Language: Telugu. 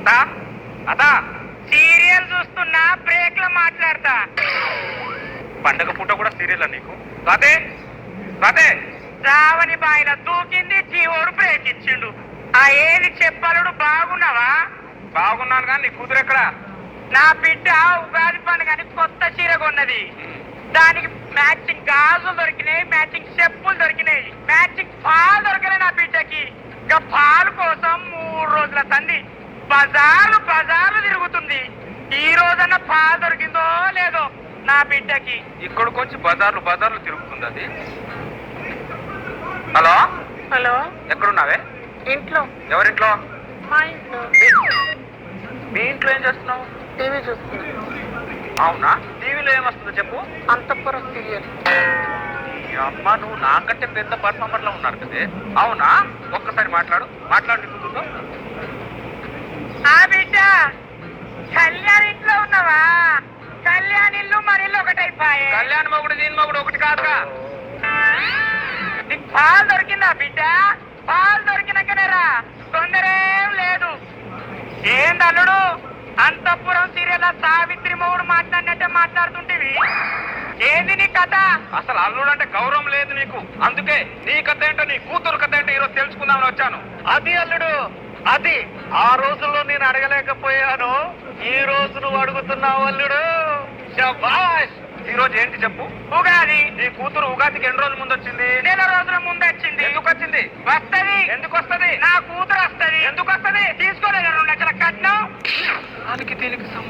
అతా అతా సీరియల్ చూస్తున్నా బ్రేక్ లో మాట్లాడతా. పండగ పూట కూడా సీరియల్ నీకు రాతే రాతే రావని బాయిల దూకింది జీవోడు బ్రేక్ ఇచ్చిండు. ఆ ఏది చెప్పలుడు బాగున్నావా? బాగున్నాను కానీ నీ కూతురు ఎక్కడా? నా బిడ్డ ఉగాది పండుగని కొత్త చీర కొన్నది. దానికి మ్యాచింగ్ గాజులు దొరికినాయి, మ్యాచింగ్ చెప్పులు దొరికినాయి, మ్యాచింగ్ పాలు దొరకలే నా బిడ్డకి. ఇక పాలు కోసం 3 రోజుల సంది బజార్లు తిరుగుతుంది. ఈ రోజన్నా పాలు దొరికిందో లేదో నా బిడ్డకి. ఇక్కడికి వచ్చి బజార్లు తిరుగుతుంది అది. హలో హలో, ఎక్కడున్నావే? ఇంట్లో. ఎవరింట్లో? మా ఇంట్లో. మీ ఇంట్లో ఏం చేస్తున్నావు? టీవీ చూస్తున్నా. అవునా? టీవీలో ఏమొస్తుందో చెప్పు. అంతఃపురం సీరియల్. అమ్మ నువ్వు నాకంటే పెద్ద పర్ఫార్మర్ లో ఉన్నారు కదే. అవునా? ఒక్కసారి మాట్లాడు నీ కూతురుతో. ఆ బిడ్డ కళ్యాణ్ ఇంట్లో ఉన్నావా? కళ్యాణ్ ఇల్లు మన ఇల్లు ఒకటైపోయే. కళ్యాణ్ మొగుడు దీని మొగుడు ఒకటి కాదుగా. నీకు పాలు దొరికిందా బిడ్డ? పాలు దొరికినాకనే రా, తొందరేం లేదు. ఏంది అల్లుడు అంతఃపురం సీరియల్ సావిత్రి మొగుడు మాట్లాడినట్టే మాట్లాడుతుంటివి? ఏంది నీ కథ? అసలు అల్లుడు అంటే గౌరవం లేదు నీకు. అందుకే నీ కథ ఏంటో నీ కూతురు కథ ఏంటో ఈరోజు తెలుసుకుందామని వచ్చాను. అది అల్లుడు, అది ఆ రోజుల్లో నేను అడగలేకపోయాను, ఈ రోజు నువ్వు అడుగుతున్నావు అల్లుడు. శభాష్. ఈ రోజు ఏంటి చెప్పు. ఉగాది. నీ కూతురు ఉగాదికి ఎన్ని రోజుల ముందు వచ్చింది? 1 నెల రోజుల ముందు వచ్చింది. ఎందుకు వచ్చింది? వస్తది. ఎందుకు వస్తది? నా కూతురు వస్తది. ఎందుకు వస్తది? తీసుకోలేదు 2 లక్షల కట్నం. దానికి దీనికి